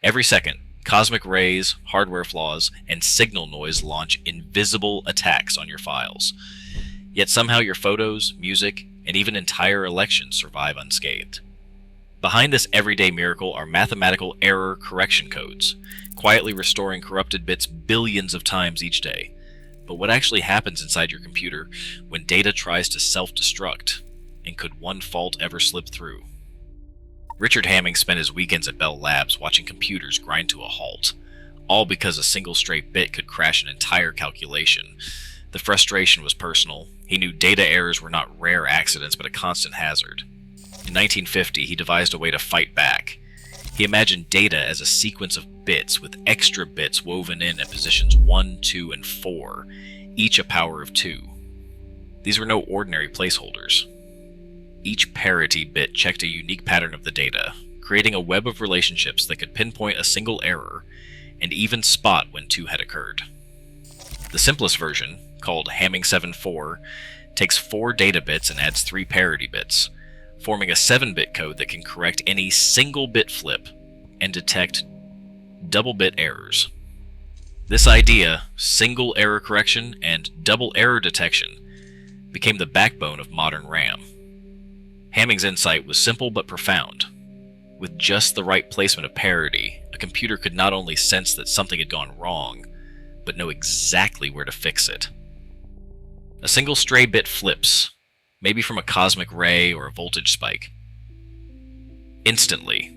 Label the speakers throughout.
Speaker 1: Every second, cosmic rays, hardware flaws, and signal noise launch invisible attacks on your files. Yet somehow your photos, music, and even entire elections survive unscathed. Behind this everyday miracle are mathematical error correction codes, quietly restoring corrupted bits billions of times each day. But what actually happens inside your computer when data tries to self-destruct? And could one fault ever slip through? Richard Hamming spent his weekends at Bell Labs watching computers grind to a halt, all because a single stray bit could crash an entire calculation. The frustration was personal. He knew data errors were not rare accidents but a constant hazard. In 1950, he devised a way to fight back. He imagined data as a sequence of bits with extra bits woven in at positions 1, 2, and 4, each a power of 2. These were no ordinary placeholders. Each parity bit checked a unique pattern of the data, creating a web of relationships that could pinpoint a single error and even spot when 2 had occurred. The simplest version, called Hamming 7-4, takes 4 data bits and adds 3 parity bits, forming a 7-bit code that can correct any single bit flip and detect double bit errors. This idea, single error correction and double error detection, became the backbone of modern RAM. Hamming's insight was simple but profound. With just the right placement of parity, a computer could not only sense that something had gone wrong, but know exactly where to fix it. A single stray bit flips, maybe from a cosmic ray or a voltage spike. Instantly,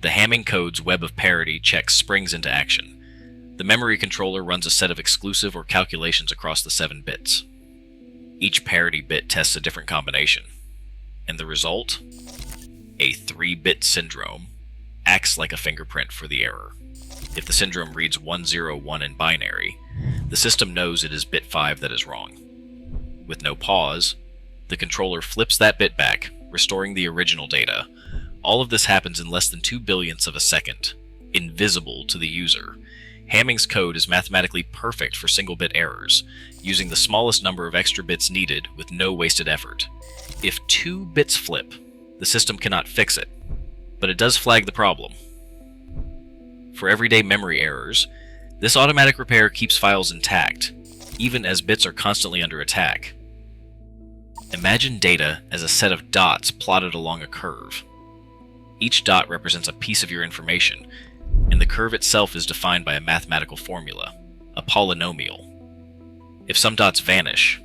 Speaker 1: the Hamming code's web of parity checks springs into action. The memory controller runs a set of exclusive or calculations across the 7 bits. Each parity bit tests a different combination. And the result? A 3-bit syndrome acts like a fingerprint for the error. If the syndrome reads 101 in binary, the system knows it is bit 5 that is wrong. With no pause, the controller flips that bit back, restoring the original data. All of this happens in less than 2 billionths of a second, invisible to the user. Hamming's code is mathematically perfect for single-bit errors, using the smallest number of extra bits needed with no wasted effort. If 2 bits flip, the system cannot fix it, but it does flag the problem. For everyday memory errors, this automatic repair keeps files intact, even as bits are constantly under attack. Imagine data as a set of dots plotted along a curve. Each dot represents a piece of your information, and the curve itself is defined by a mathematical formula, a polynomial. If some dots vanish,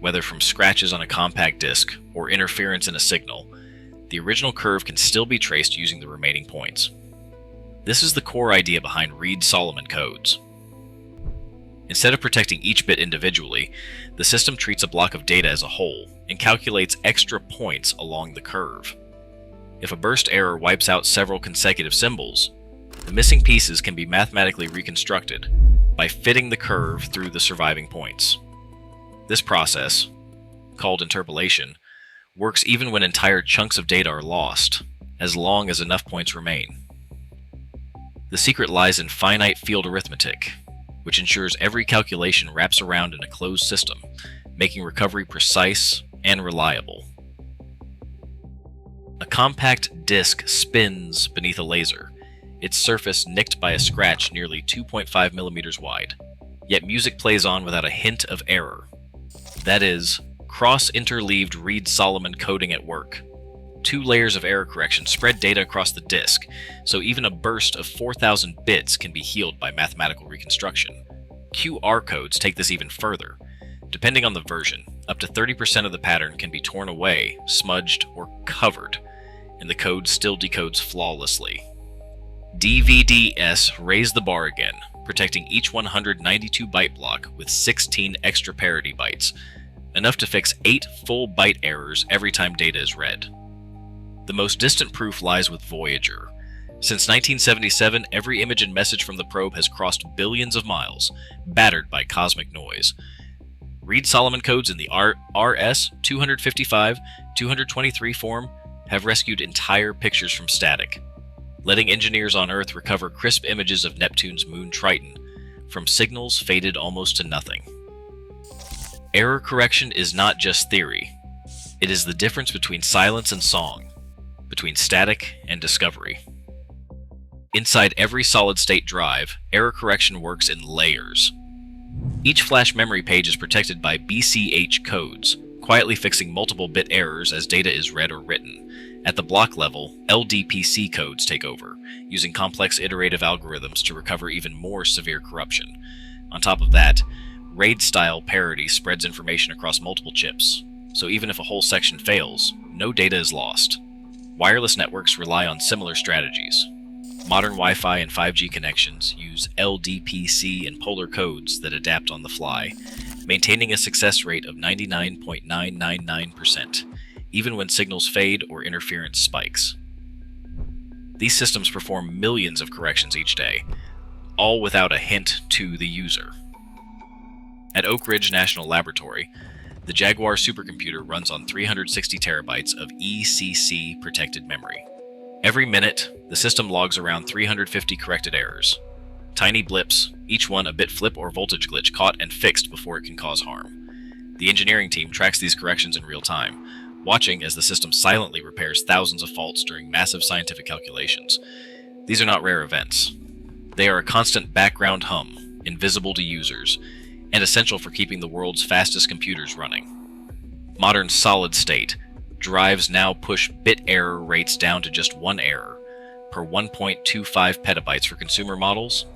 Speaker 1: whether from scratches on a compact disk or interference in a signal, the original curve can still be traced using the remaining points. This is the core idea behind Reed-Solomon codes. Instead of protecting each bit individually, the system treats a block of data as a whole and calculates extra points along the curve. If a burst error wipes out several consecutive symbols, the missing pieces can be mathematically reconstructed by fitting the curve through the surviving points. This process, called interpolation, works even when entire chunks of data are lost, as long as enough points remain. The secret lies in finite field arithmetic, which ensures every calculation wraps around in a closed system, making recovery precise and reliable. A compact disk spins beneath a laser, its surface nicked by a scratch nearly 2.5 millimeters wide. Yet music plays on without a hint of error. That is, cross-interleaved Reed-Solomon coding at work. 2 layers of error correction spread data across the disk, so even a burst of 4,000 bits can be healed by mathematical reconstruction. QR codes take this even further. Depending on the version, up to 30% of the pattern can be torn away, smudged, or covered, and the code still decodes flawlessly. DVD-S raised the bar again, protecting each 192-byte block with 16 extra parity bytes, enough to fix 8 full byte errors every time data is read. The most distant proof lies with Voyager. Since 1977, every image and message from the probe has crossed billions of miles, battered by cosmic noise. Reed-Solomon codes in the RS-255-223 form have rescued entire pictures from static, letting engineers on Earth recover crisp images of Neptune's moon Triton from signals faded almost to nothing. Error correction is not just theory. It is the difference between silence and song, between static and discovery. Inside every solid-state drive, error correction works in layers. Each flash memory page is protected by BCH codes, quietly fixing multiple bit errors as data is read or written. At the block level, LDPC codes take over, using complex iterative algorithms to recover even more severe corruption. On top of that, RAID-style parity spreads information across multiple chips, so even if a whole section fails, no data is lost. Wireless networks rely on similar strategies. Modern Wi-Fi and 5G connections use LDPC and polar codes that adapt on the fly, maintaining a success rate of 99.999%, even when signals fade or interference spikes. These systems perform millions of corrections each day, all without a hint to the user. At Oak Ridge National Laboratory, the Jaguar supercomputer runs on 360 terabytes of ECC-protected memory. Every minute, the system logs around 350 corrected errors. Tiny blips, each one a bit flip or voltage glitch caught and fixed before it can cause harm. The engineering team tracks these corrections in real time, watching as the system silently repairs thousands of faults during massive scientific calculations. These are not rare events. They are a constant background hum, invisible to users, and essential for keeping the world's fastest computers running. Modern solid-state drives now push bit error rates down to just one error per 1.25 petabytes for consumer models,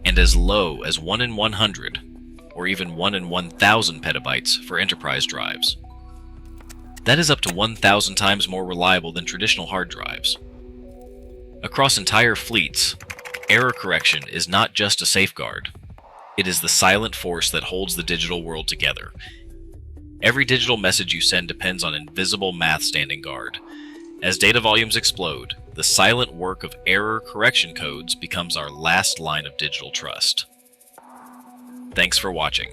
Speaker 1: and as low as 1 in 100, or even 1 in 1,000 petabytes for enterprise drives. That is up to 1,000 times more reliable than traditional hard drives. Across entire fleets, error correction is not just a safeguard. It is the silent force that holds the digital world together. Every digital message you send depends on invisible math standing guard. As data volumes explode, the silent work of error correction codes becomes our last line of digital trust. Thanks for watching.